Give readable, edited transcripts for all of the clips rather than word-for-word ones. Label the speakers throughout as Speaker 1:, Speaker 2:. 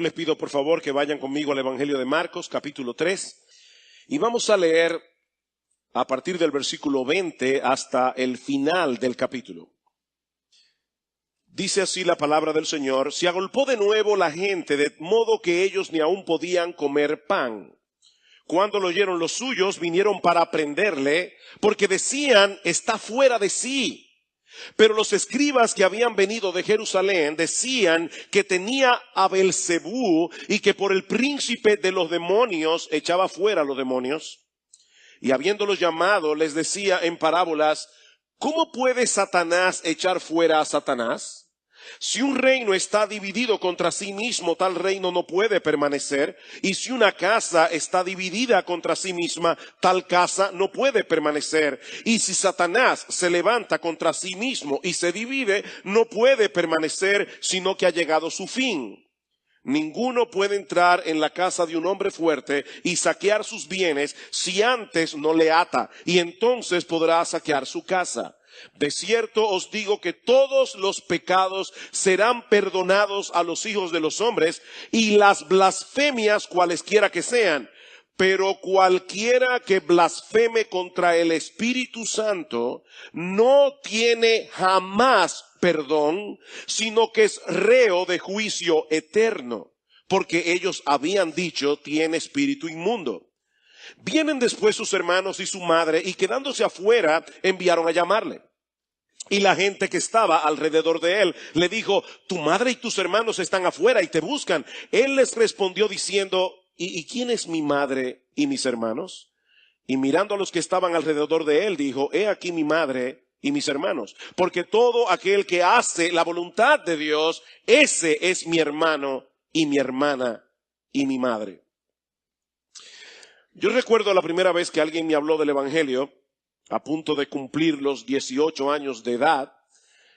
Speaker 1: les pido por favor que vayan conmigo al Evangelio de Marcos, capítulo 3, y vamos a leer a partir del versículo 20 hasta el final del capítulo. Dice así la palabra del Señor: se agolpó de nuevo la gente, de modo que ellos ni aún podían comer pan. Cuando lo oyeron los suyos, vinieron para prenderle, porque decían: está fuera de sí. Pero los escribas que habían venido de Jerusalén decían que tenía a Beelzebú y que por el príncipe de los demonios echaba fuera a los demonios. Y habiéndolos llamado, les decía en parábolas: ¿cómo puede Satanás echar fuera a Satanás? Si un reino está dividido contra sí mismo, tal reino no puede permanecer. Y si una casa está dividida contra sí misma, tal casa no puede permanecer. Y si Satanás se levanta contra sí mismo y se divide, no puede permanecer, sino que ha llegado su fin. Ninguno puede entrar en la casa de un hombre fuerte y saquear sus bienes si antes no le ata, y entonces podrá saquear su casa. De cierto os digo que todos los pecados serán perdonados a los hijos de los hombres, y las blasfemias cualesquiera que sean. Pero cualquiera que blasfeme contra el Espíritu Santo no tiene jamás perdón, sino que es reo de juicio eterno, porque ellos habían dicho: tiene espíritu inmundo. Vienen después sus hermanos y su madre, y quedándose afuera enviaron a llamarle. Y la gente que estaba alrededor de él le dijo: tu madre y tus hermanos están afuera y te buscan. Él les respondió diciendo: ¿Y quién es mi madre y mis hermanos? Y mirando a los que estaban alrededor de él, dijo: he aquí mi madre y mis hermanos. Porque todo aquel que hace la voluntad de Dios, ese es mi hermano y mi hermana y mi madre. Yo recuerdo la primera vez que alguien me habló del Evangelio, a punto de cumplir los 18 años de edad.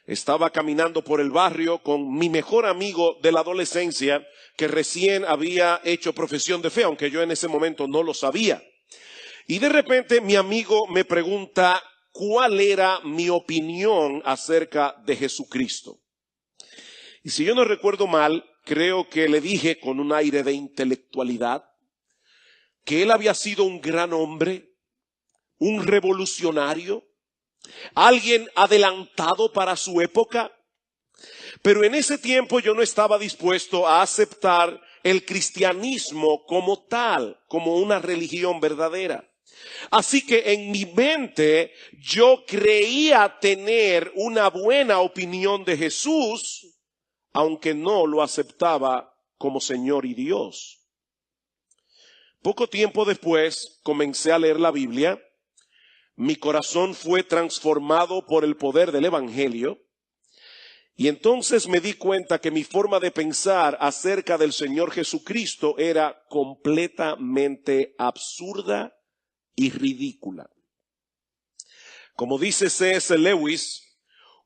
Speaker 1: Estaba caminando por el barrio con mi mejor amigo de la adolescencia, que recién había hecho profesión de fe, aunque yo en ese momento no lo sabía. Y de repente mi amigo me pregunta cuál era mi opinión acerca de Jesucristo. Y si yo no recuerdo mal, creo que le dije con un aire de intelectualidad que él había sido un gran hombre, un revolucionario, alguien adelantado para su época. Pero en ese tiempo yo no estaba dispuesto a aceptar el cristianismo como tal, como una religión verdadera. Así que en mi mente yo creía tener una buena opinión de Jesús, aunque no lo aceptaba como Señor y Dios. Poco tiempo después comencé a leer la Biblia. Mi corazón fue transformado por el poder del Evangelio, y entonces me di cuenta que mi forma de pensar acerca del Señor Jesucristo era completamente absurda y ridícula. Como dice C.S. Lewis,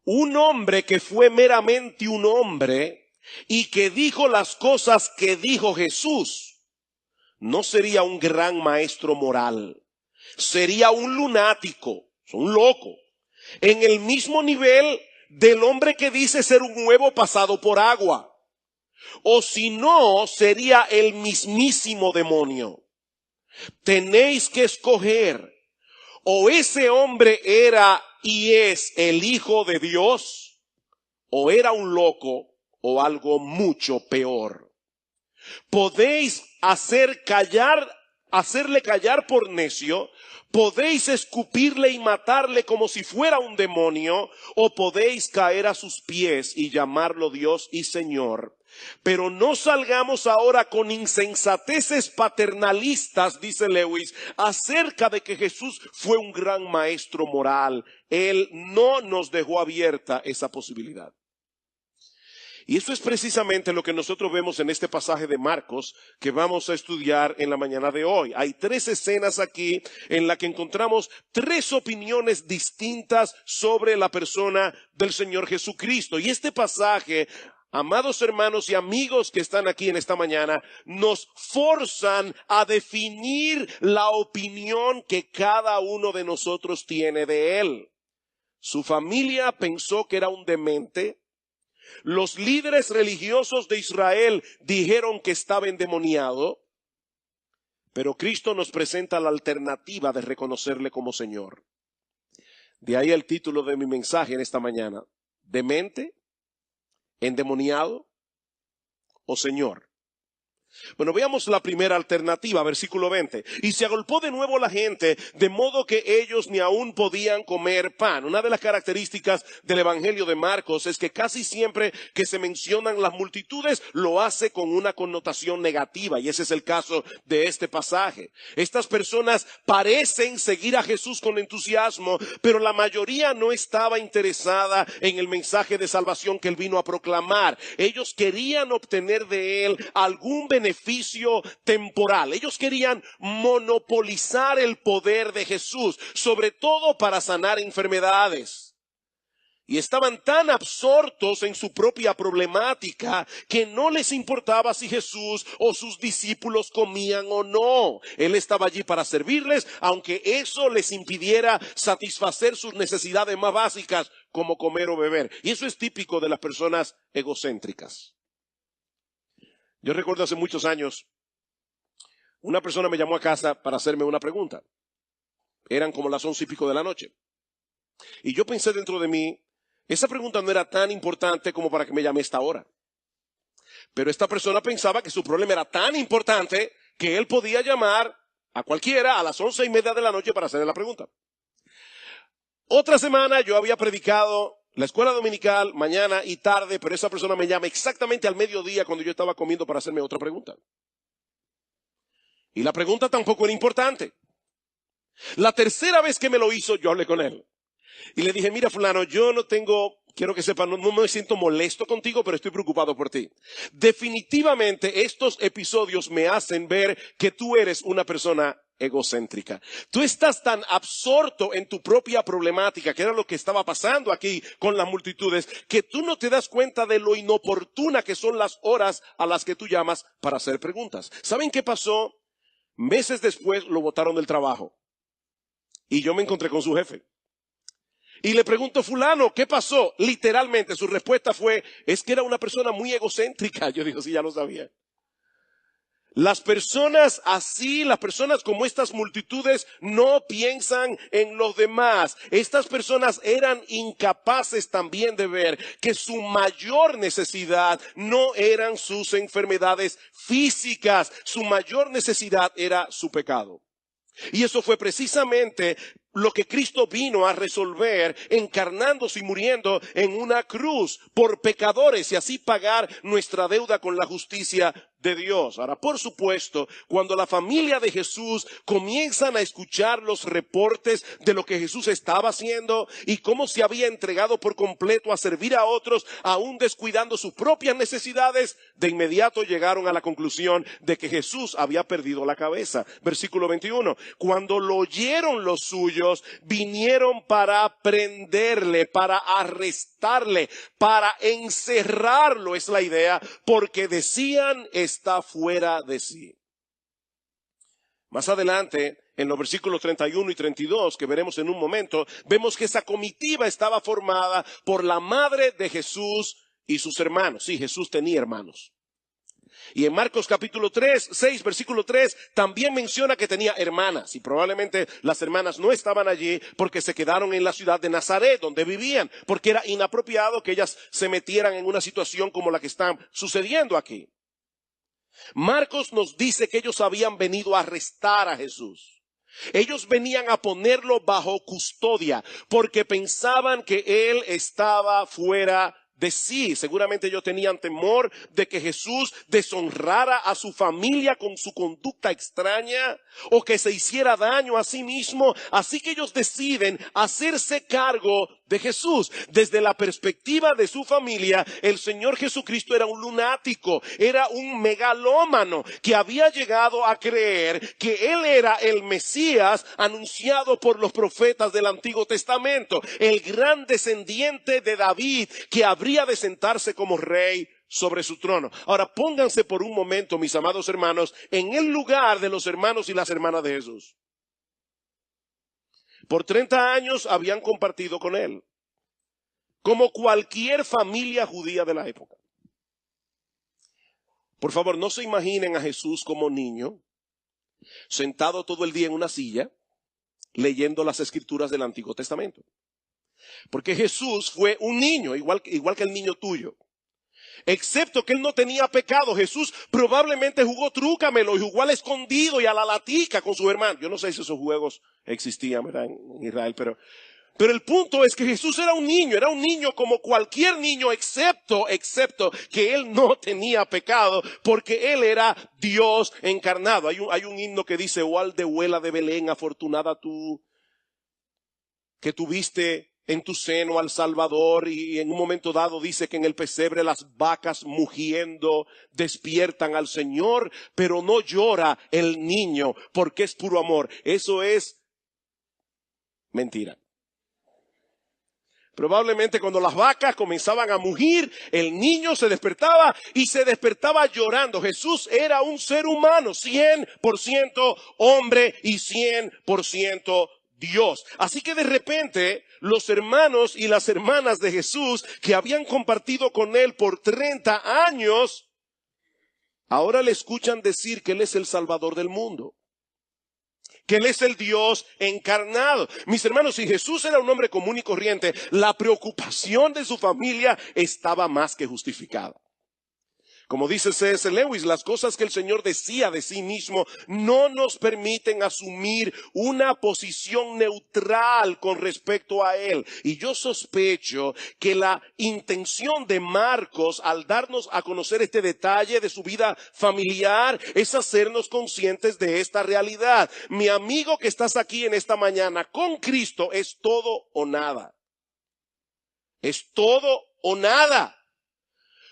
Speaker 1: un hombre que fue meramente un hombre y que dijo las cosas que dijo Jesús, no sería un gran maestro moral. Sería un lunático, un loco, en el mismo nivel del hombre que dice ser un huevo pasado por agua. O si no, sería el mismísimo demonio. Tenéis que escoger: o ese hombre era y es el Hijo de Dios, o era un loco, o algo mucho peor. Podéis hacerle callar por necio, podéis escupirle y matarle como si fuera un demonio, o podéis caer a sus pies y llamarlo Dios y Señor. Pero no salgamos ahora con insensateces paternalistas, dice Lewis, acerca de que Jesús fue un gran maestro moral. Él no nos dejó abierta esa posibilidad. Y eso es precisamente lo que nosotros vemos en este pasaje de Marcos que vamos a estudiar en la mañana de hoy. Hay 3 escenas aquí en las que encontramos 3 opiniones distintas sobre la persona del Señor Jesucristo. Y este pasaje, amados hermanos y amigos que están aquí en esta mañana, nos forzan a definir la opinión que cada uno de nosotros tiene de él. Su familia pensó que era un demente. Los líderes religiosos de Israel dijeron que estaba endemoniado, pero Cristo nos presenta la alternativa de reconocerle como Señor. De ahí el título de mi mensaje en esta mañana: ¿demente, endemoniado o Señor? Bueno, veamos la primera alternativa, versículo 20. Y se agolpó de nuevo la gente, de modo que ellos ni aún podían comer pan. Una de las características del Evangelio de Marcos es que casi siempre que se mencionan las multitudes, lo hace con una connotación negativa, y ese es el caso de este pasaje. Estas personas parecen seguir a Jesús con entusiasmo, pero la mayoría no estaba interesada en el mensaje de salvación que él vino a proclamar. Ellos querían obtener de él algún beneficio temporal. Ellos querían monopolizar el poder de Jesús, sobre todo para sanar enfermedades. Y estaban tan absortos en su propia problemática que no les importaba si Jesús o sus discípulos comían o no. Él estaba allí para servirles, aunque eso les impidiera satisfacer sus necesidades más básicas, como comer o beber. Y eso es típico de las personas egocéntricas. Yo recuerdo hace muchos años, una persona me llamó a casa para hacerme una pregunta. Eran como las 11:00 de la noche. Y yo pensé dentro de mí, esa pregunta no era tan importante como para que me llame a esta hora. Pero esta persona pensaba que su problema era tan importante que él podía llamar a cualquiera a las 11:30 de la noche para hacerle la pregunta. Otra semana yo había predicado la escuela dominical mañana y tarde, pero esa persona me llama exactamente al mediodía cuando yo estaba comiendo para hacerme otra pregunta. Y la pregunta tampoco era importante. La tercera vez que me lo hizo, yo hablé con él. Y le dije, mira fulano, quiero que sepan, no me siento molesto contigo, pero estoy preocupado por ti. Definitivamente estos episodios me hacen ver que tú eres una persona egocéntrica. Tú estás tan absorto en tu propia problemática, que era lo que estaba pasando aquí con las multitudes, que tú no te das cuenta de lo inoportuna que son las horas a las que tú llamas para hacer preguntas. ¿Saben qué pasó? Meses después lo botaron del trabajo. Y yo me encontré con su jefe. Y le pregunto, fulano, ¿qué pasó? Literalmente su respuesta fue, es que era una persona muy egocéntrica. Yo digo, sí, ya lo sabía. Las personas así, las personas como estas multitudes no piensan en los demás. Estas personas eran incapaces también de ver que su mayor necesidad no eran sus enfermedades físicas. Su mayor necesidad era su pecado. Y eso fue precisamente lo que Cristo vino a resolver, encarnándose y muriendo en una cruz por pecadores y así pagar nuestra deuda con la justicia de Dios. Ahora, por supuesto, cuando la familia de Jesús comienzan a escuchar los reportes de lo que Jesús estaba haciendo y cómo se había entregado por completo a servir a otros, aún descuidando sus propias necesidades, de inmediato llegaron a la conclusión de que Jesús había perdido la cabeza. Versículo 21. Cuando lo oyeron los suyos, vinieron para prenderle, para arrestarle, para encerrarlo, es la idea, porque decían, está fuera de sí. Más adelante, en los versículos 31 y 32, que veremos en un momento, vemos que esa comitiva estaba formada por la madre de Jesús y sus hermanos. Sí, Jesús tenía hermanos. Y en Marcos capítulo 6, versículo 3, también menciona que tenía hermanas. Y probablemente las hermanas no estaban allí porque se quedaron en la ciudad de Nazaret, donde vivían. Porque era inapropiado que ellas se metieran en una situación como la que está sucediendo aquí. Marcos nos dice que ellos habían venido a arrestar a Jesús. Ellos venían a ponerlo bajo custodia porque pensaban que él estaba fuera de sí. Seguramente ellos tenían temor de que Jesús deshonrara a su familia con su conducta extraña o que se hiciera daño a sí mismo. Así que ellos deciden hacerse cargo de Jesús. Desde la perspectiva de su familia, el Señor Jesucristo era un lunático, era un megalómano que había llegado a creer que Él era el Mesías anunciado por los profetas del Antiguo Testamento, el gran descendiente de David que habría de sentarse como rey sobre su trono. Ahora pónganse por un momento, mis amados hermanos, en el lugar de los hermanos y las hermanas de Jesús. Por 30 años habían compartido con él. como cualquier familia judía de la época. Por favor, no se imaginen a Jesús como niño, sentado todo el día en una silla, leyendo las escrituras del Antiguo Testamento. Porque Jesús fue un niño, igual que el niño tuyo. Excepto que él no tenía pecado. Jesús probablemente jugó trúcamelo y jugó al escondido y a la latica con su hermano. Yo no sé si esos juegos existían, ¿verdad?, en Israel, pero el punto es que Jesús era un niño como cualquier niño, excepto que él no tenía pecado, porque él era Dios encarnado. Hay un himno que dice: "Oh aldehuela de Belén, afortunada tú, que tuviste en tu seno al Salvador", y en un momento dado dice que en el pesebre las vacas mugiendo despiertan al Señor, pero no llora el niño porque es puro amor. Eso es mentira. Probablemente cuando las vacas comenzaban a mugir, el niño se despertaba y se despertaba llorando. Jesús era un ser humano, 100% hombre y 100% Dios. Así que de repente los hermanos y las hermanas de Jesús, que habían compartido con él por 30 años, ahora le escuchan decir que él es el Salvador del mundo, que él es el Dios encarnado. Mis hermanos, si Jesús era un hombre común y corriente, la preocupación de su familia estaba más que justificada. Como dice C.S. Lewis, las cosas que el Señor decía de sí mismo no nos permiten asumir una posición neutral con respecto a Él. Y yo sospecho que la intención de Marcos al darnos a conocer este detalle de su vida familiar es hacernos conscientes de esta realidad. Mi amigo que estás aquí en esta mañana, con Cristo es todo o nada. Es todo o nada.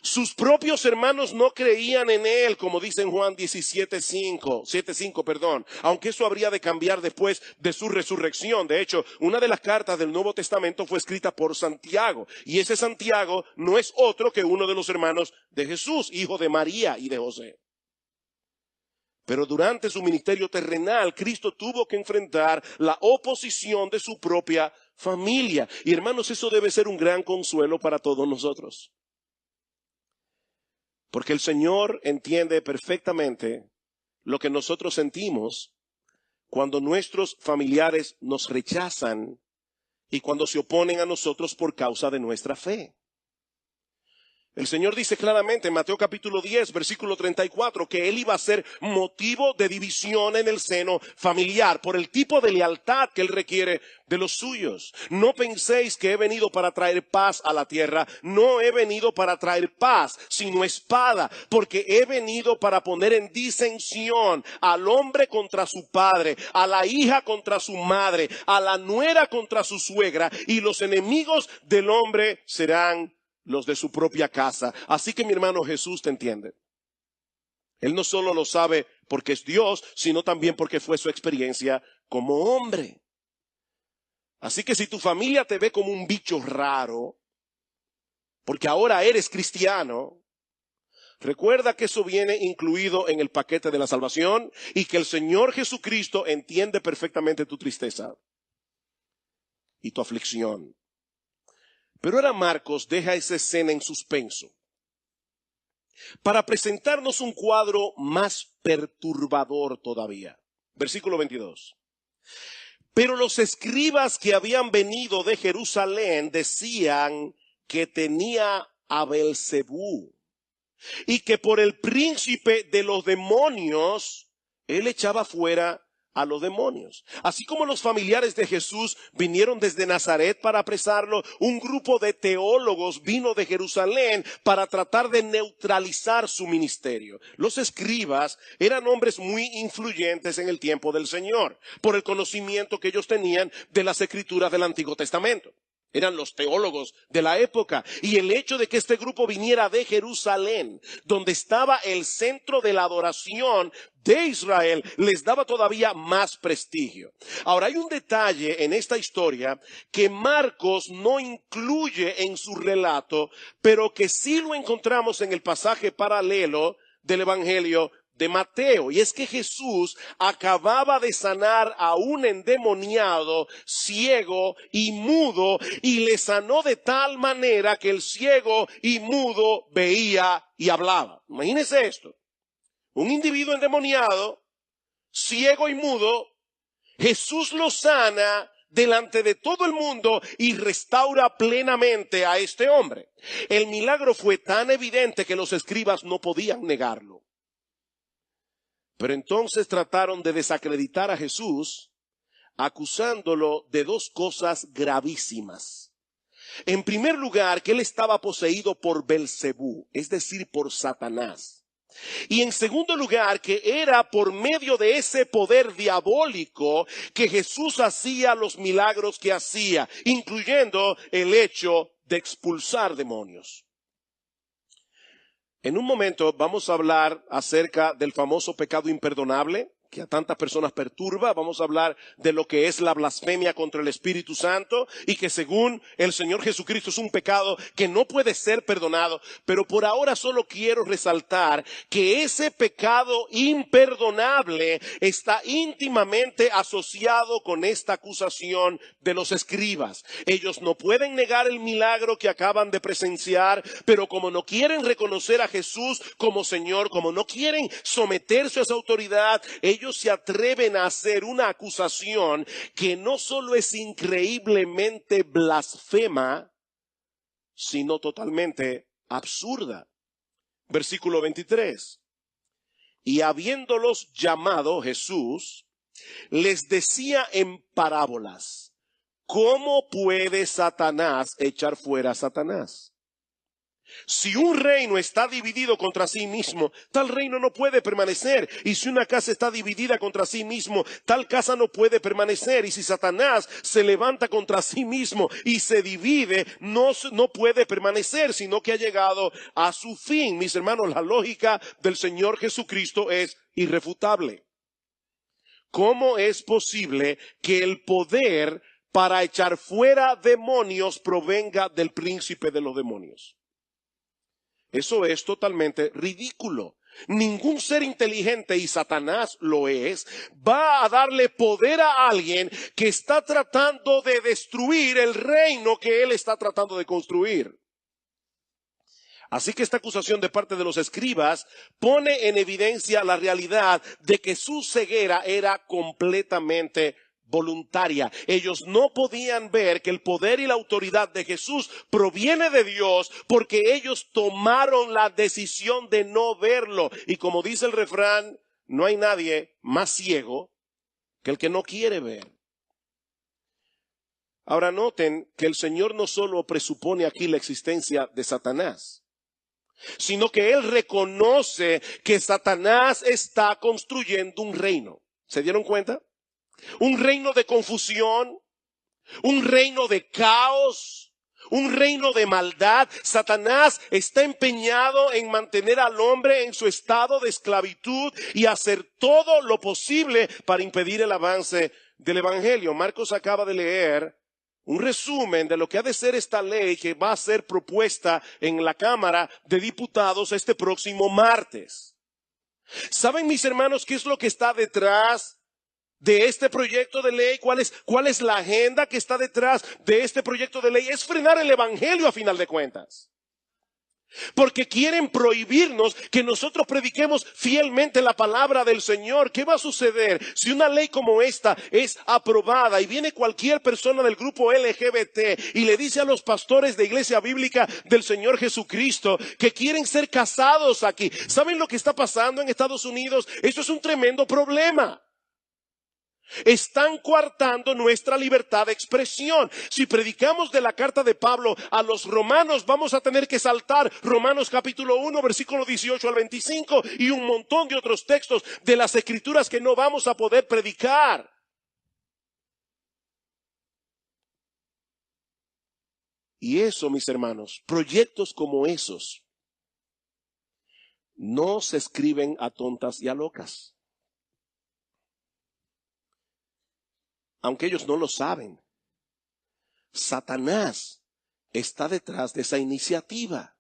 Speaker 1: Sus propios hermanos no creían en él, como dice en Juan 7:5, aunque eso habría de cambiar después de su resurrección. De hecho, una de las cartas del Nuevo Testamento fue escrita por Santiago, y ese Santiago no es otro que uno de los hermanos de Jesús, hijo de María y de José. Pero durante su ministerio terrenal, Cristo tuvo que enfrentar la oposición de su propia familia. Y hermanos, eso debe ser un gran consuelo para todos nosotros. Porque el Señor entiende perfectamente lo que nosotros sentimos cuando nuestros familiares nos rechazan y cuando se oponen a nosotros por causa de nuestra fe. El Señor dice claramente en Mateo capítulo 10, versículo 34, que Él iba a ser motivo de división en el seno familiar por el tipo de lealtad que Él requiere de los suyos. No penséis que he venido para traer paz a la tierra. No he venido para traer paz, sino espada, porque he venido para poner en disensión al hombre contra su padre, a la hija contra su madre, a la nuera contra su suegra, y los enemigos del hombre serán los de su propia casa. Así que mi hermano, Jesús te entiende. Él no solo lo sabe porque es Dios, sino también porque fue su experiencia como hombre. Así que si tu familia te ve como un bicho raro, porque ahora eres cristiano, recuerda que eso viene incluido en el paquete de la salvación y que el Señor Jesucristo entiende perfectamente tu tristeza y tu aflicción. Pero ahora Marcos deja esa escena en suspenso para presentarnos un cuadro más perturbador todavía. Versículo 22. Pero los escribas que habían venido de Jerusalén decían que tenía a Beelzebú y que por el príncipe de los demonios él echaba fuera a los demonios. Así como los familiares de Jesús vinieron desde Nazaret para apresarlo, un grupo de teólogos vino de Jerusalén para tratar de neutralizar su ministerio. Los escribas eran hombres muy influyentes en el tiempo del Señor, por el conocimiento que ellos tenían de las escrituras del Antiguo Testamento. Eran los teólogos de la época. Y el hecho de que este grupo viniera de Jerusalén, donde estaba el centro de la adoración de Israel, les daba todavía más prestigio. Ahora, hay un detalle en esta historia que Marcos no incluye en su relato, pero que sí lo encontramos en el pasaje paralelo del Evangelio de Mateo. Y es que Jesús acababa de sanar a un endemoniado, ciego y mudo, y le sanó de tal manera que el ciego y mudo veía y hablaba. Imagínense esto. Un individuo endemoniado, ciego y mudo, Jesús lo sana delante de todo el mundo y restaura plenamente a este hombre. El milagro fue tan evidente que los escribas no podían negarlo. Pero entonces trataron de desacreditar a Jesús, acusándolo de dos cosas gravísimas. En primer lugar, que él estaba poseído por Belcebú, es decir, por Satanás. Y en segundo lugar, que era por medio de ese poder diabólico que Jesús hacía los milagros que hacía, incluyendo el hecho de expulsar demonios. En un momento vamos a hablar acerca del famoso pecado imperdonable que a tantas personas perturba. Vamos a hablar de lo que es la blasfemia contra el Espíritu Santo y que según el Señor Jesucristo es un pecado que no puede ser perdonado. Pero por ahora solo quiero resaltar que ese pecado imperdonable está íntimamente asociado con esta acusación de los escribas. Ellos no pueden negar el milagro que acaban de presenciar, pero como no quieren reconocer a Jesús como Señor, como no quieren someterse a su autoridad, ellos se atreven a hacer una acusación que no solo es increíblemente blasfema, sino totalmente absurda. Versículo 23. Y habiéndolos llamado Jesús, les decía en parábolas: ¿cómo puede Satanás echar fuera a Satanás? Si un reino está dividido contra sí mismo, tal reino no puede permanecer. Y si una casa está dividida contra sí mismo, tal casa no puede permanecer. Y si Satanás se levanta contra sí mismo y se divide, no puede permanecer, sino que ha llegado a su fin. Mis hermanos, la lógica del Señor Jesucristo es irrefutable. ¿Cómo es posible que el poder para echar fuera demonios provenga del príncipe de los demonios? Eso es totalmente ridículo. Ningún ser inteligente, y Satanás lo es, va a darle poder a alguien que está tratando de destruir el reino que él está tratando de construir. Así que esta acusación de parte de los escribas pone en evidencia la realidad de que su ceguera era completamente voluntaria. Ellos no podían ver que el poder y la autoridad de Jesús proviene de Dios porque ellos tomaron la decisión de no verlo. Y como dice el refrán, no hay nadie más ciego que el que no quiere ver. Ahora noten que el Señor no solo presupone aquí la existencia de Satanás, sino que Él reconoce que Satanás está construyendo un reino. ¿Se dieron cuenta? Un reino de confusión, un reino de caos, un reino de maldad. Satanás está empeñado en mantener al hombre en su estado de esclavitud y hacer todo lo posible para impedir el avance del evangelio. Marcos acaba de leer un resumen de lo que ha de ser esta ley que va a ser propuesta en la Cámara de Diputados este próximo martes. ¿Saben, mis hermanos, qué es lo que está detrás de este proyecto de ley? ¿Cuál es la agenda que está detrás de este proyecto de ley? Es frenar el evangelio a final de cuentas. Porque quieren prohibirnos que nosotros prediquemos fielmente la palabra del Señor. ¿Qué va a suceder si una ley como esta es aprobada y viene cualquier persona del grupo LGBT y le dice a los pastores de iglesia bíblica del Señor Jesucristo que quieren ser casados aquí? ¿Saben lo que está pasando en Estados Unidos? Esto es un tremendo problema. Están coartando nuestra libertad de expresión. Si predicamos de la carta de Pablo a los romanos, vamos a tener que saltar Romanos capítulo 1, versículo 18 al 25 y un montón de otros textos de las escrituras que no vamos a poder predicar. Y eso, mis hermanos, proyectos como esos no se escriben a tontas y a locas. Aunque ellos no lo saben, Satanás está detrás de esa iniciativa.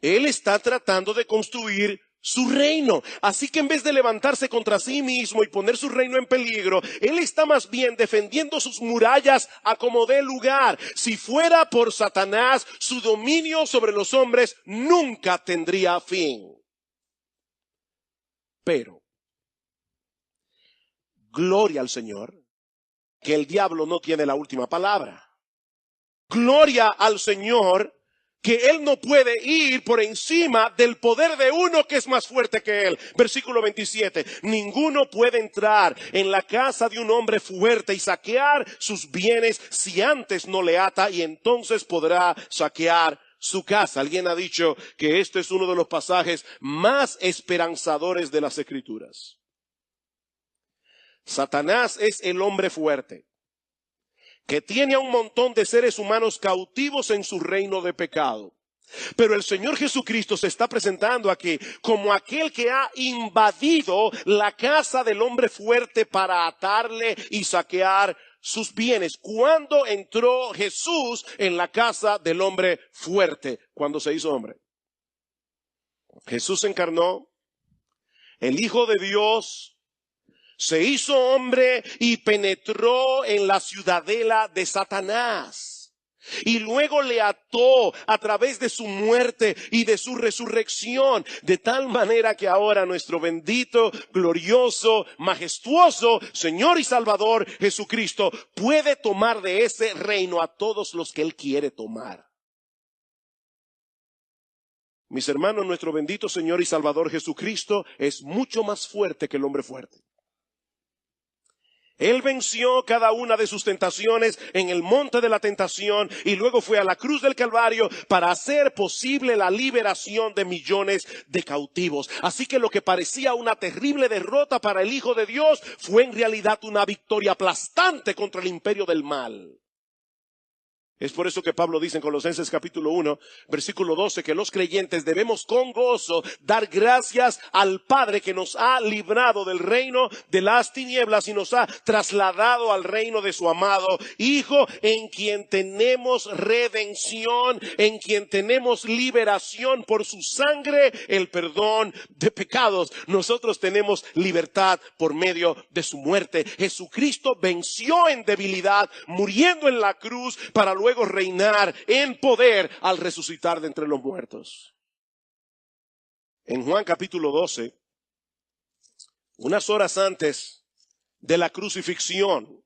Speaker 1: Él está tratando de construir su reino. Así que en vez de levantarse contra sí mismo y poner su reino en peligro, él está más bien defendiendo sus murallas a como dé lugar. Si fuera por Satanás, su dominio sobre los hombres nunca tendría fin. Pero, gloria al Señor, que el diablo no tiene la última palabra. Gloria al Señor, que él no puede ir por encima del poder de uno que es más fuerte que él. Versículo 27. Ninguno puede entrar en la casa de un hombre fuerte y saquear sus bienes si antes no le ata, y entonces podrá saquear su casa. Alguien ha dicho que este es uno de los pasajes más esperanzadores de las Escrituras. Satanás es el hombre fuerte que tiene a un montón de seres humanos cautivos en su reino de pecado. Pero el Señor Jesucristo se está presentando aquí como aquel que ha invadido la casa del hombre fuerte para atarle y saquear sus bienes. ¿Cuándo entró Jesús en la casa del hombre fuerte? Cuando se hizo hombre. Jesús se encarnó, el Hijo de Dios se hizo hombre y penetró en la ciudadela de Satanás. Y luego le ató a través de su muerte y de su resurrección, de tal manera que ahora nuestro bendito, glorioso, majestuoso Señor y Salvador Jesucristo puede tomar de ese reino a todos los que Él quiere tomar. Mis hermanos, nuestro bendito Señor y Salvador Jesucristo es mucho más fuerte que el hombre fuerte. Él venció cada una de sus tentaciones en el monte de la tentación y luego fue a la cruz del Calvario para hacer posible la liberación de millones de cautivos. Así que lo que parecía una terrible derrota para el Hijo de Dios fue en realidad una victoria aplastante contra el imperio del mal. Es por eso que Pablo dice en Colosenses capítulo 1, versículo 12, que los creyentes debemos con gozo dar gracias al Padre que nos ha librado del reino de las tinieblas y nos ha trasladado al reino de su amado Hijo, en quien tenemos redención, en quien tenemos liberación por su sangre, el perdón de pecados. Nosotros tenemos libertad por medio de su muerte. Jesucristo venció en debilidad, muriendo en la cruz para luego reinar en poder al resucitar de entre los muertos. En Juan capítulo 12, unas horas antes de la crucifixión,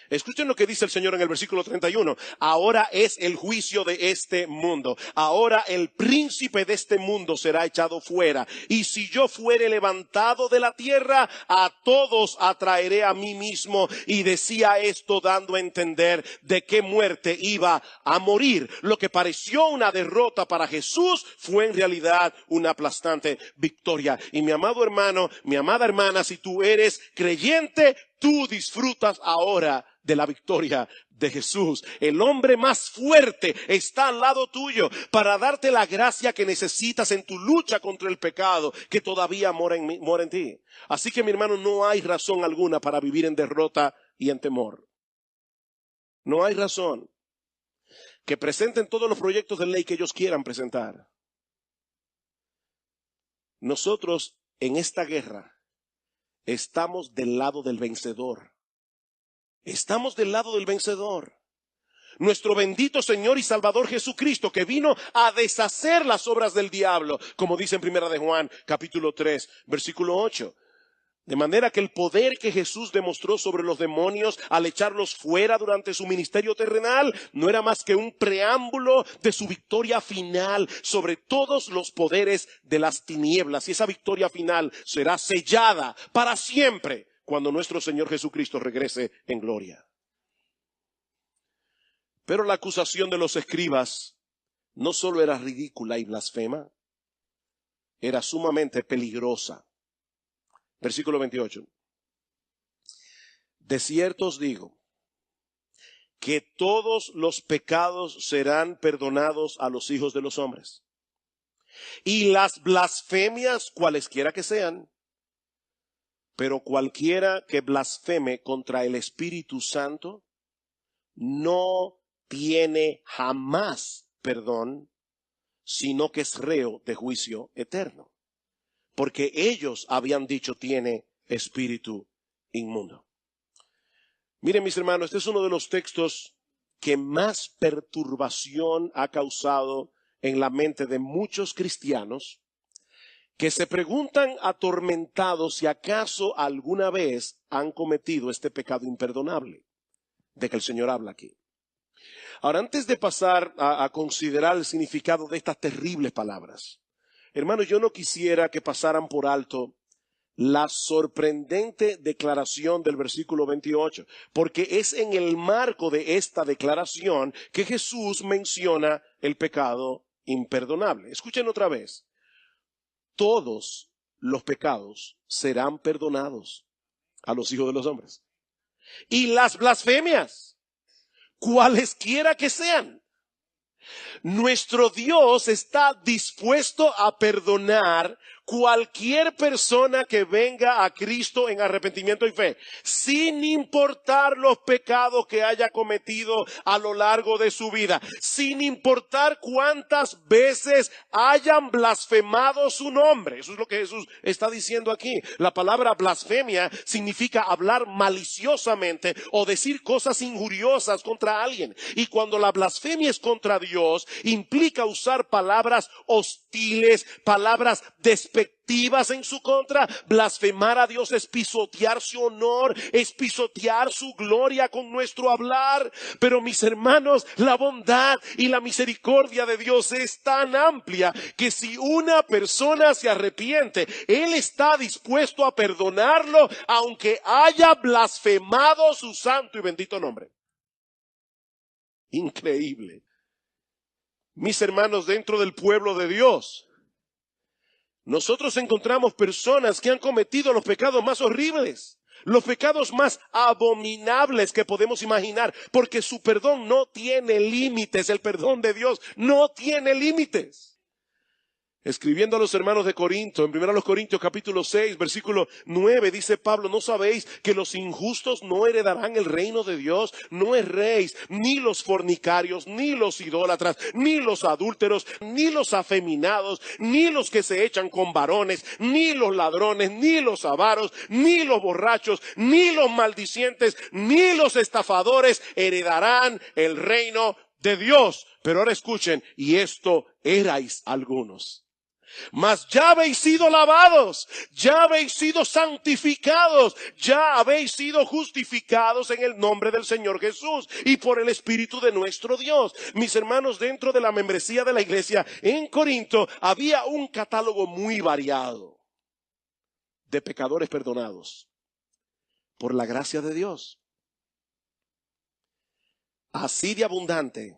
Speaker 1: escuchen lo que dice el Señor en el versículo 31. Ahora es el juicio de este mundo. Ahora el príncipe de este mundo será echado fuera. Y si yo fuere levantado de la tierra, a todos atraeré a mí mismo. Y decía esto dando a entender de qué muerte iba a morir. Lo que pareció una derrota para Jesús fue en realidad una aplastante victoria. Y mi amado hermano, mi amada hermana, si tú eres creyente, tú disfrutas ahora de la victoria de Jesús. El hombre más fuerte está al lado tuyo para darte la gracia que necesitas en tu lucha contra el pecado que todavía mora en ti. Así que, mi hermano, no hay razón alguna para vivir en derrota y en temor. No hay razón. Que presenten todos los proyectos de ley que ellos quieran presentar. Nosotros en esta guerra estamos del lado del vencedor. Estamos del lado del vencedor. Nuestro bendito Señor y Salvador Jesucristo, que vino a deshacer las obras del diablo, como dice en Primera de Juan, capítulo 3, versículo 8. De manera que el poder que Jesús demostró sobre los demonios al echarlos fuera durante su ministerio terrenal no era más que un preámbulo de su victoria final sobre todos los poderes de las tinieblas. Y esa victoria final será sellada para siempre cuando nuestro Señor Jesucristo regrese en gloria. Pero la acusación de los escribas no solo era ridícula y blasfema, era sumamente peligrosa. Versículo 28. De cierto os digo que todos los pecados serán perdonados a los hijos de los hombres. Y las blasfemias, cualesquiera que sean, pero cualquiera que blasfeme contra el Espíritu Santo no tiene jamás perdón, sino que es reo de juicio eterno. porque ellos habían dicho tiene espíritu inmundo. Miren, mis hermanos, este es uno de los textos que más perturbación ha causado en la mente de muchos cristianos que se preguntan atormentados si acaso alguna vez han cometido este pecado imperdonable de que el Señor habla aquí. Ahora, antes de pasar a considerar el significado de estas terribles palabras, hermanos, yo no quisiera que pasaran por alto la sorprendente declaración del versículo 28, porque es en el marco de esta declaración que Jesús menciona el pecado imperdonable. Escuchen otra vez. Todos los pecados serán perdonados a los hijos de los hombres. Y las blasfemias, cualesquiera que sean. Nuestro Dios está dispuesto a perdonar cualquier persona que venga a Cristo en arrepentimiento y fe, sin importar los pecados que haya cometido a lo largo de su vida, sin importar cuántas veces hayan blasfemado su nombre. Eso es lo que Jesús está diciendo aquí. La palabra blasfemia significa hablar maliciosamente o decir cosas injuriosas contra alguien. Y cuando la blasfemia es contra Dios, implica usar palabras hostiles, palabras despectivas en su contra. Blasfemar a Dios es pisotear su honor, es pisotear su gloria con nuestro hablar. Pero mis hermanos, la bondad y la misericordia de Dios es tan amplia que si una persona se arrepiente, Él está dispuesto a perdonarlo aunque haya blasfemado su santo y bendito nombre. Increíble. Mis hermanos, dentro del pueblo de Dios, nosotros encontramos personas que han cometido los pecados más horribles, los pecados más abominables que podemos imaginar, porque su perdón no tiene límites. El perdón de Dios no tiene límites. Escribiendo a los hermanos de Corinto, en 1 Corintios capítulo 6, versículo 9, dice Pablo: ¿no sabéis que los injustos no heredarán el reino de Dios? No erréis, ni los fornicarios, ni los idólatras, ni los adúlteros, ni los afeminados, ni los que se echan con varones, ni los ladrones, ni los avaros, ni los borrachos, ni los maldicientes, ni los estafadores heredarán el reino de Dios. Pero ahora escuchen, y esto erais algunos. Mas ya habéis sido lavados, ya habéis sido santificados, ya habéis sido justificados en el nombre del Señor Jesús y por el Espíritu de nuestro Dios. Mis hermanos, dentro de la membresía de la iglesia en Corinto había un catálogo muy variado de pecadores perdonados por la gracia de Dios. Así de abundante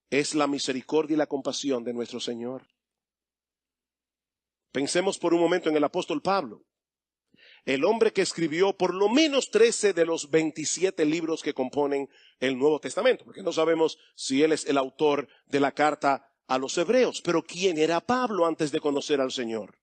Speaker 1: es la misericordia y la compasión de nuestro Señor. Pensemos por un momento en el apóstol Pablo, el hombre que escribió por lo menos 13 de los 27 libros que componen el Nuevo Testamento, porque no sabemos si él es el autor de la carta a los hebreos. Pero ¿quién era Pablo antes de conocer al Señor?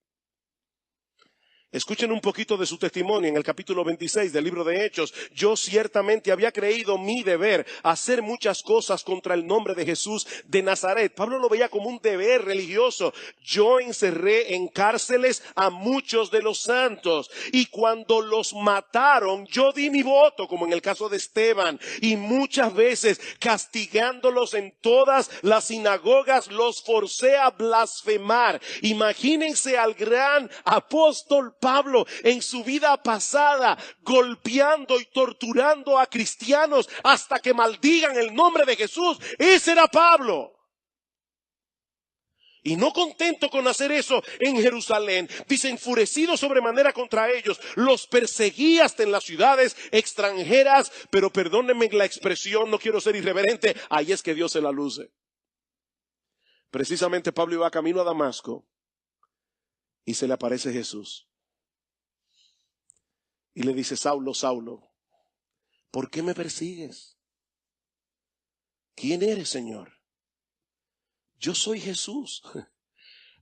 Speaker 1: Escuchen un poquito de su testimonio en el capítulo 26 del libro de Hechos. Yo ciertamente había creído mi deber hacer muchas cosas contra el nombre de Jesús de Nazaret. Pablo lo veía como un deber religioso. Yo encerré en cárceles a muchos de los santos, y cuando los mataron yo di mi voto, como en el caso de Esteban, y muchas veces castigándolos en todas las sinagogas los forcé a blasfemar. Imagínense al gran apóstol Pablo en su vida pasada golpeando y torturando a cristianos hasta que maldigan el nombre de Jesús. Ese era Pablo. Y no contento con hacer eso en Jerusalén, dice, enfurecido sobremanera contra ellos, los perseguí hasta en las ciudades extranjeras. Pero perdónenme la expresión, no quiero ser irreverente, ahí es que Dios se la luce. Precisamente Pablo iba camino a Damasco y se le aparece Jesús. Y le dice: Saulo, Saulo, ¿por qué me persigues? ¿Quién eres, Señor? Yo soy Jesús,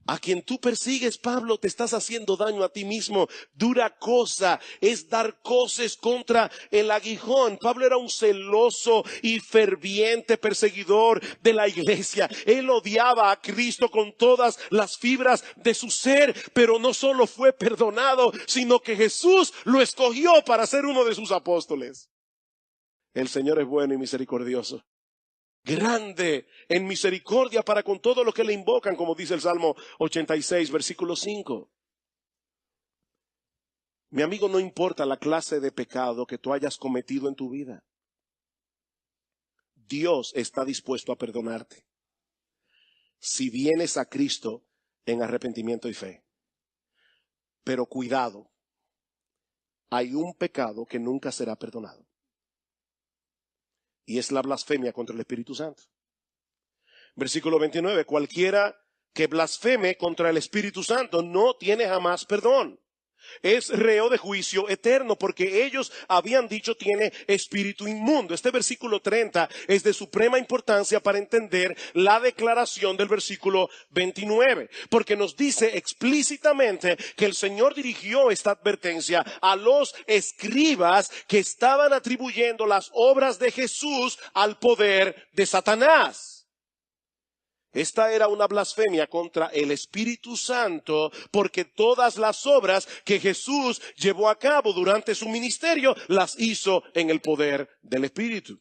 Speaker 1: A quien tú persigues, Pablo, te estás haciendo daño a ti mismo. Dura cosa es dar coces contra el aguijón. Pablo era un celoso y ferviente perseguidor de la iglesia. Él odiaba a Cristo con todas las fibras de su ser, pero no solo fue perdonado, sino que Jesús lo escogió para ser uno de sus apóstoles. El Señor es bueno y misericordioso, grande en misericordia para con todo lo que le invocan, como dice el Salmo 86, versículo 5. Mi amigo, no importa la clase de pecado que tú hayas cometido en tu vida, Dios está dispuesto a perdonarte si vienes a Cristo en arrepentimiento y fe. Pero cuidado, hay un pecado que nunca será perdonado, y es la blasfemia contra el Espíritu Santo. Versículo 29, cualquiera que blasfeme contra el Espíritu Santo no tiene jamás perdón. Es reo de juicio eterno, porque ellos habían dicho tiene espíritu inmundo. Este versículo 30 es de suprema importancia para entender la declaración del versículo 29, porque nos dice explícitamente que el Señor dirigió esta advertencia a los escribas que estaban atribuyendo las obras de Jesús al poder de Satanás. Esta era una blasfemia contra el Espíritu Santo, porque todas las obras que Jesús llevó a cabo durante su ministerio las hizo en el poder del Espíritu.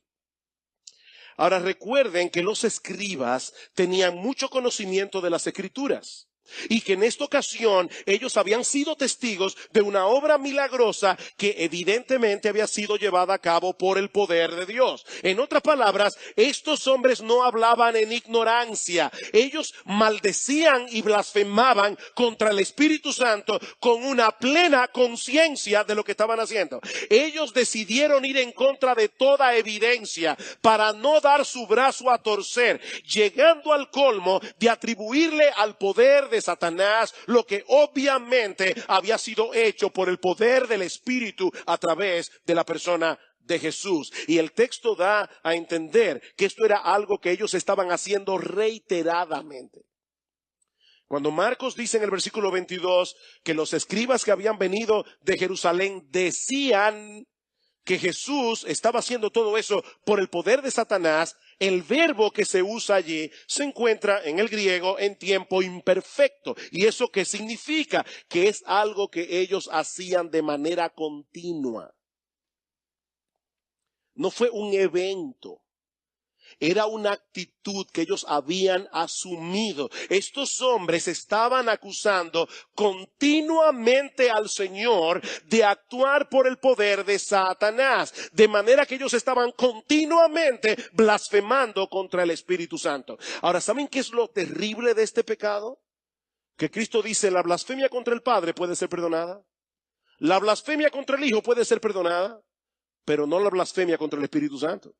Speaker 1: Ahora recuerden que los escribas tenían mucho conocimiento de las Escrituras, y que en esta ocasión ellos habían sido testigos de una obra milagrosa que evidentemente había sido llevada a cabo por el poder de Dios. En otras palabras, estos hombres no hablaban en ignorancia. Ellos maldecían y blasfemaban contra el Espíritu Santo con una plena conciencia de lo que estaban haciendo. Ellos decidieron ir en contra de toda evidencia para no dar su brazo a torcer, llegando al colmo de atribuirle al poder de Satanás lo que obviamente había sido hecho por el poder del Espíritu a través de la persona de Jesús. Y el texto da a entender que esto era algo que ellos estaban haciendo reiteradamente. Cuando Marcos dice en el versículo 22 que los escribas que habían venido de Jerusalén decían que Jesús estaba haciendo todo eso por el poder de Satanás, el verbo que se usa allí se encuentra en el griego en tiempo imperfecto. ¿Y eso qué significa? Que es algo que ellos hacían de manera continua. No fue un evento. Era una actitud que ellos habían asumido. Estos hombres estaban acusando continuamente al Señor de actuar por el poder de Satanás, de manera que ellos estaban continuamente blasfemando contra el Espíritu Santo. Ahora, ¿saben qué es lo terrible de este pecado? Que Cristo dice, la blasfemia contra el Padre puede ser perdonada, la blasfemia contra el Hijo puede ser perdonada, pero no la blasfemia contra el Espíritu Santo.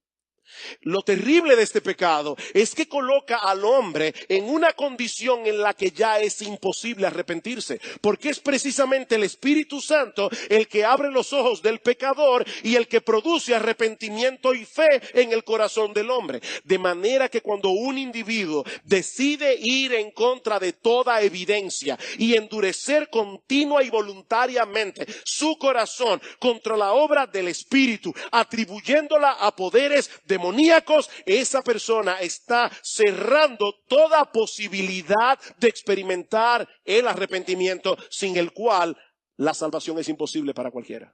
Speaker 1: Lo terrible de este pecado es que coloca al hombre en una condición en la que ya es imposible arrepentirse, porque es precisamente el Espíritu Santo el que abre los ojos del pecador y el que produce arrepentimiento y fe en el corazón del hombre. De manera que cuando un individuo decide ir en contra de toda evidencia y endurecer continua y voluntariamente su corazón contra la obra del Espíritu, atribuyéndola a poderes demoníacos, esa persona está cerrando toda posibilidad de experimentar el arrepentimiento, sin el cual la salvación es imposible para cualquiera.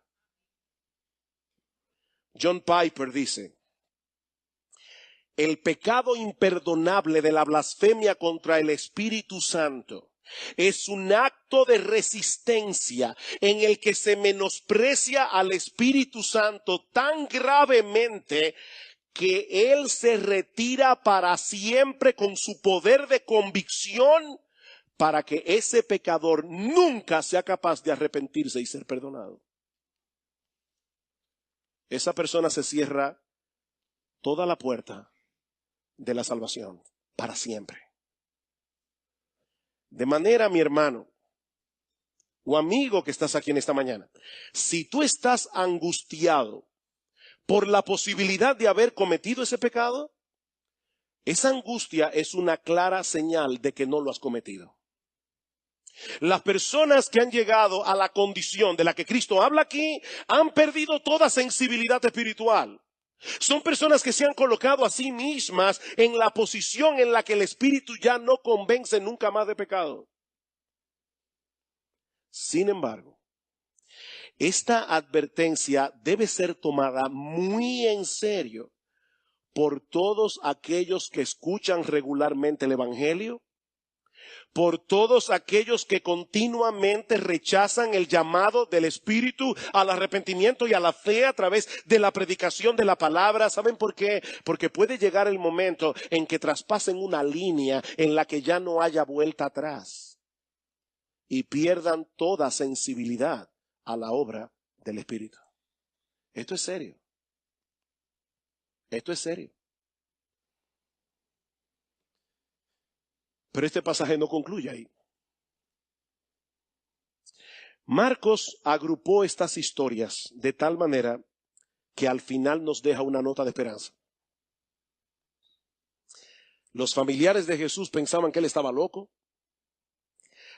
Speaker 1: John Piper dice, el pecado imperdonable de la blasfemia contra el Espíritu Santo es un acto de resistencia en el que se menosprecia al Espíritu Santo tan gravemente que Él se retira para siempre con su poder de convicción para que ese pecador nunca sea capaz de arrepentirse y ser perdonado. Esa persona se cierra toda la puerta de la salvación para siempre. De manera, mi hermano o amigo que estás aquí en esta mañana, si tú estás angustiado por la posibilidad de haber cometido ese pecado, esa angustia es una clara señal de que no lo has cometido. Las personas que han llegado a la condición de la que Cristo habla aquí han perdido toda sensibilidad espiritual. Son personas que se han colocado a sí mismas en la posición en la que el Espíritu ya no convence nunca más de pecado. Sin embargo, esta advertencia debe ser tomada muy en serio por todos aquellos que escuchan regularmente el Evangelio, por todos aquellos que continuamente rechazan el llamado del Espíritu al arrepentimiento y a la fe a través de la predicación de la palabra. ¿Saben por qué? Porque puede llegar el momento en que traspasen una línea en la que ya no haya vuelta atrás y pierdan toda sensibilidad a la obra del Espíritu. Esto es serio. Esto es serio. Pero este pasaje no concluye ahí. Marcos agrupó estas historias de tal manera que al final nos deja una nota de esperanza. Los familiares de Jesús pensaban que él estaba loco.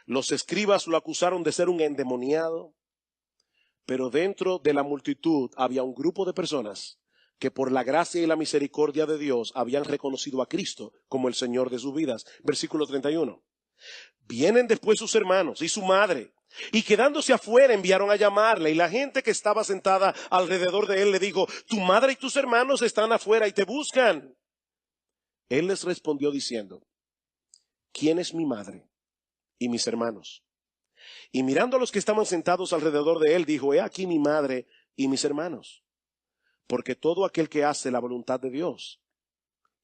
Speaker 1: Los escribas lo acusaron de ser un endemoniado. Pero dentro de la multitud había un grupo de personas que por la gracia y la misericordia de Dios habían reconocido a Cristo como el Señor de sus vidas. Versículo 31. Vienen después sus hermanos y su madre, y quedándose afuera enviaron a llamarle, y la gente que estaba sentada alrededor de él le dijo: tu madre y tus hermanos están afuera y te buscan. Él les respondió diciendo: ¿quién es mi madre y mis hermanos? Y mirando a los que estaban sentados alrededor de él, dijo: he aquí mi madre y mis hermanos. Porque todo aquel que hace la voluntad de Dios,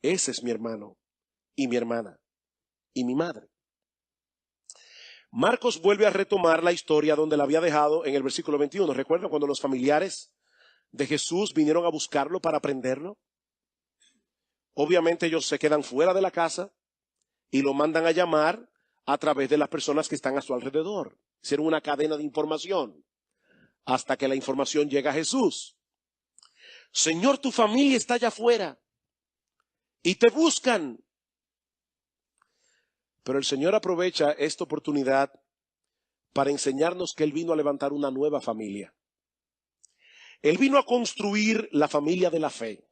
Speaker 1: ese es mi hermano y mi hermana y mi madre. Marcos vuelve a retomar la historia donde la había dejado en el versículo 21. ¿Recuerdan cuando los familiares de Jesús vinieron a buscarlo para prenderlo? Obviamente ellos se quedan fuera de la casa y lo mandan a llamar a través de las personas que están a su alrededor. Hicieron una cadena de información hasta que la información llega a Jesús. Señor, tu familia está allá afuera y te buscan. Pero el Señor aprovecha esta oportunidad para enseñarnos que Él vino a levantar una nueva familia. Él vino a construir la familia de la fe,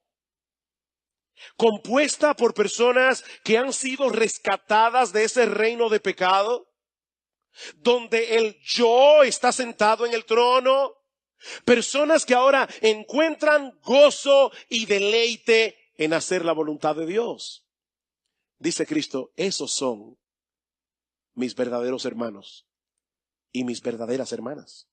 Speaker 1: compuesta por personas que han sido rescatadas de ese reino de pecado, donde el yo está sentado en el trono. Personas que ahora encuentran gozo y deleite en hacer la voluntad de Dios. Dice Cristo: esos son mis verdaderos hermanos y mis verdaderas hermanas.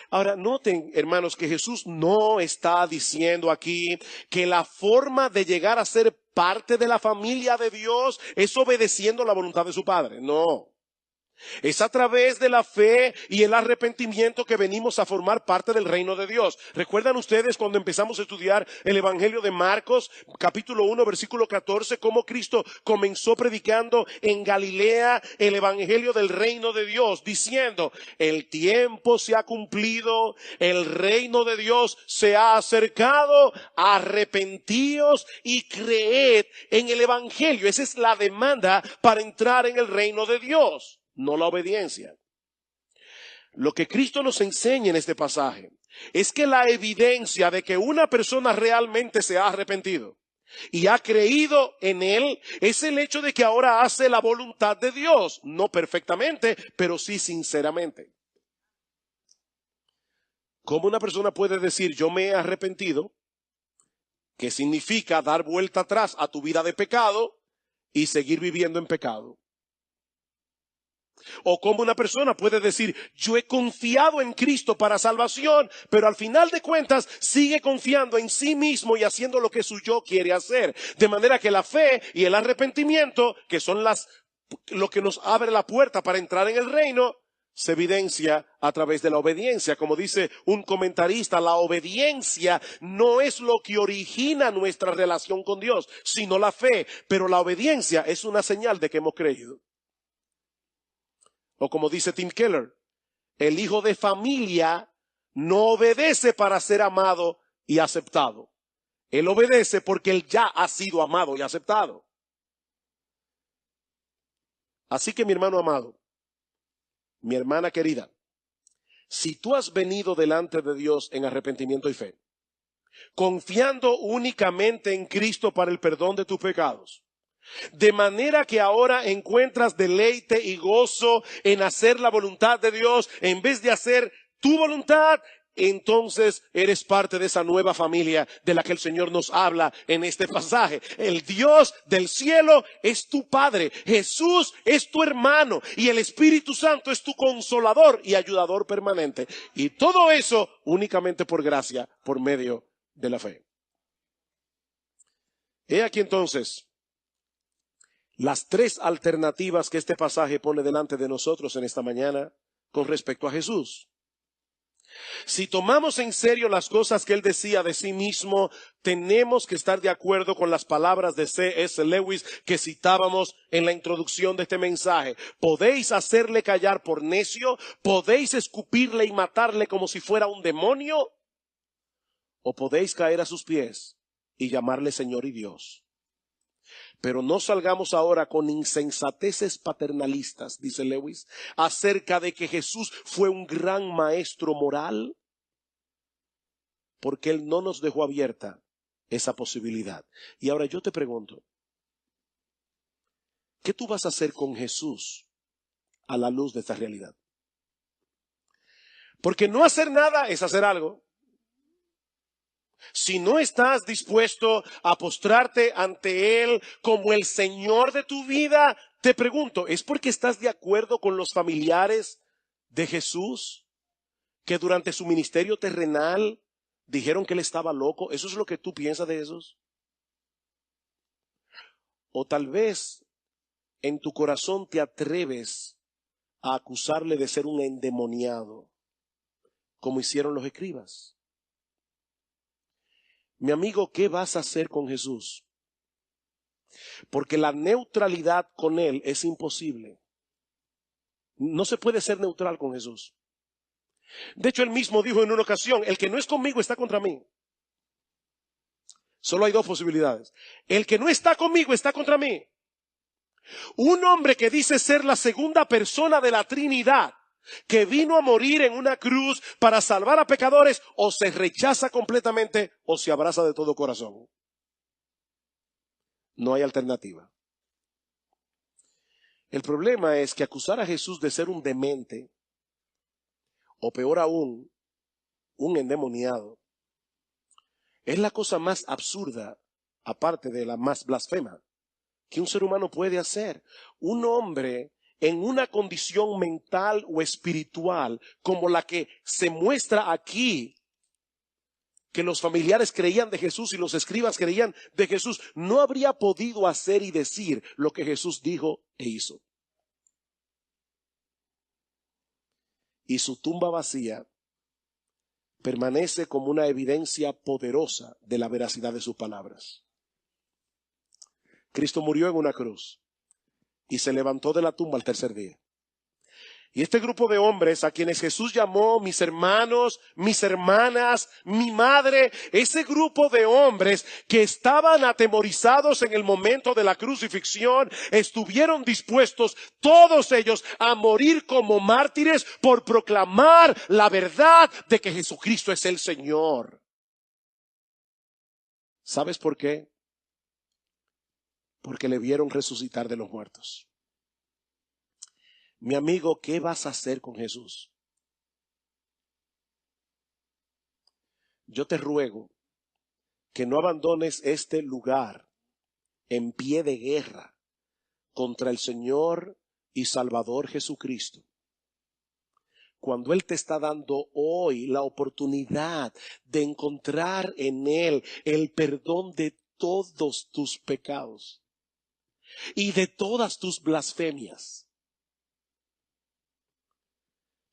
Speaker 1: Ahora, noten, hermanos, que Jesús no está diciendo aquí que la forma de llegar a ser parte de la familia de Dios es obedeciendo la voluntad de su Padre. No. Es a través de la fe y el arrepentimiento que venimos a formar parte del reino de Dios. ¿Recuerdan ustedes cuando empezamos a estudiar el Evangelio de Marcos, capítulo 1, versículo 14, cómo Cristo comenzó predicando en Galilea el Evangelio del reino de Dios, diciendo: el tiempo se ha cumplido, el reino de Dios se ha acercado, arrepentíos y creed en el Evangelio? Esa es la demanda para entrar en el reino de Dios. No la obediencia. Lo que Cristo nos enseña en este pasaje es que la evidencia de que una persona realmente se ha arrepentido y ha creído en Él es el hecho de que ahora hace la voluntad de Dios, no perfectamente, pero sí sinceramente. ¿Cómo una persona puede decir yo me he arrepentido? Que significa dar vuelta atrás a tu vida de pecado y seguir viviendo en pecado. O como una persona puede decir yo he confiado en Cristo para salvación, pero al final de cuentas sigue confiando en sí mismo y haciendo lo que su yo quiere hacer. De manera que la fe y el arrepentimiento, que son lo que nos abre la puerta para entrar en el reino, se evidencia a través de la obediencia. Como dice un comentarista, la obediencia no es lo que origina nuestra relación con Dios, sino la fe. Pero la obediencia es una señal de que hemos creído. O como dice Tim Keller, el hijo de familia no obedece para ser amado y aceptado. Él obedece porque él ya ha sido amado y aceptado. Así que, mi hermano amado, Mi hermana querida, si tú has venido delante de Dios en arrepentimiento y fe, confiando únicamente en Cristo para el perdón de tus pecados, de manera que ahora encuentras deleite y gozo en hacer la voluntad de Dios en vez de hacer tu voluntad, entonces eres parte de esa nueva familia de la que el Señor nos habla en este pasaje. El Dios del cielo es tu Padre, Jesús es tu hermano y el Espíritu Santo es tu consolador y ayudador permanente. Y todo eso únicamente por gracia, por medio de la fe. He aquí entonces las tres alternativas que este pasaje pone delante de nosotros en esta mañana con respecto a Jesús. Si tomamos en serio las cosas que él decía de sí mismo, tenemos que estar de acuerdo con las palabras de C.S. Lewis que citábamos en la introducción de este mensaje. Podéis hacerle callar por necio, podéis escupirle y matarle como si fuera un demonio, o podéis caer a sus pies y llamarle Señor y Dios. Pero no salgamos ahora con insensateces paternalistas, dice Lewis, acerca de que Jesús fue un gran maestro moral, porque él no nos dejó abierta esa posibilidad. Y ahora yo te pregunto, ¿qué tú vas a hacer con Jesús a la luz de esta realidad? Porque no hacer nada es hacer algo. Si no estás dispuesto a postrarte ante Él como el Señor de tu vida, te pregunto, ¿es porque estás de acuerdo con los familiares de Jesús que durante su ministerio terrenal dijeron que Él estaba loco? ¿Eso es lo que tú piensas de esos? O tal vez en tu corazón te atreves a acusarle de ser un endemoniado, como hicieron los escribas. Mi amigo, ¿qué vas a hacer con Jesús? Porque la neutralidad con Él es imposible. No se puede ser neutral con Jesús. De hecho, Él mismo dijo en una ocasión, el que no es conmigo está contra mí. Solo hay dos posibilidades. El que no está conmigo está contra mí. Un hombre que dice ser la segunda persona de la Trinidad, que vino a morir en una cruz para salvar a pecadores, o se rechaza completamente o se abraza de todo corazón. No hay alternativa. El problema es que acusar a Jesús de ser un demente, o peor aún, un endemoniado, es la cosa más absurda, aparte de la más blasfema, que un ser humano puede hacer. Un hombre en una condición mental o espiritual como la que se muestra aquí, que los familiares creían de Jesús y los escribas creían de Jesús, no habría podido hacer y decir lo que Jesús dijo e hizo. Y su tumba vacía permanece como una evidencia poderosa de la veracidad de sus palabras. Cristo murió en una cruz y se levantó de la tumba al tercer día. Y este grupo de hombres a quienes Jesús llamó mis hermanos, mis hermanas, mi madre, ese grupo de hombres que estaban atemorizados en el momento de la crucifixión, estuvieron dispuestos todos ellos a morir como mártires por proclamar la verdad de que Jesucristo es el Señor. ¿Sabes por qué? Porque le vieron resucitar de los muertos. Mi amigo, ¿qué vas a hacer con Jesús? Yo te ruego que no abandones este lugar en pie de guerra contra el Señor y Salvador Jesucristo, cuando Él te está dando hoy la oportunidad de encontrar en Él el perdón de todos tus pecados y de todas tus blasfemias,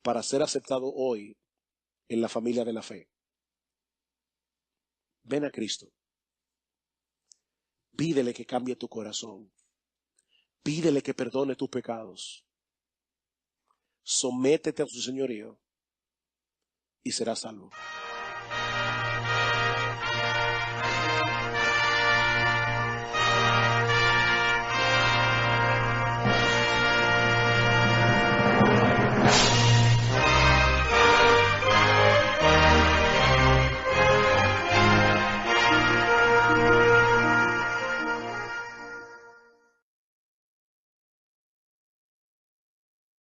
Speaker 1: para ser aceptado hoy en la familia de la fe. Ven a Cristo. Pídele que cambie tu corazón. Pídele que perdone tus pecados. Sométete a su señorío y serás salvo.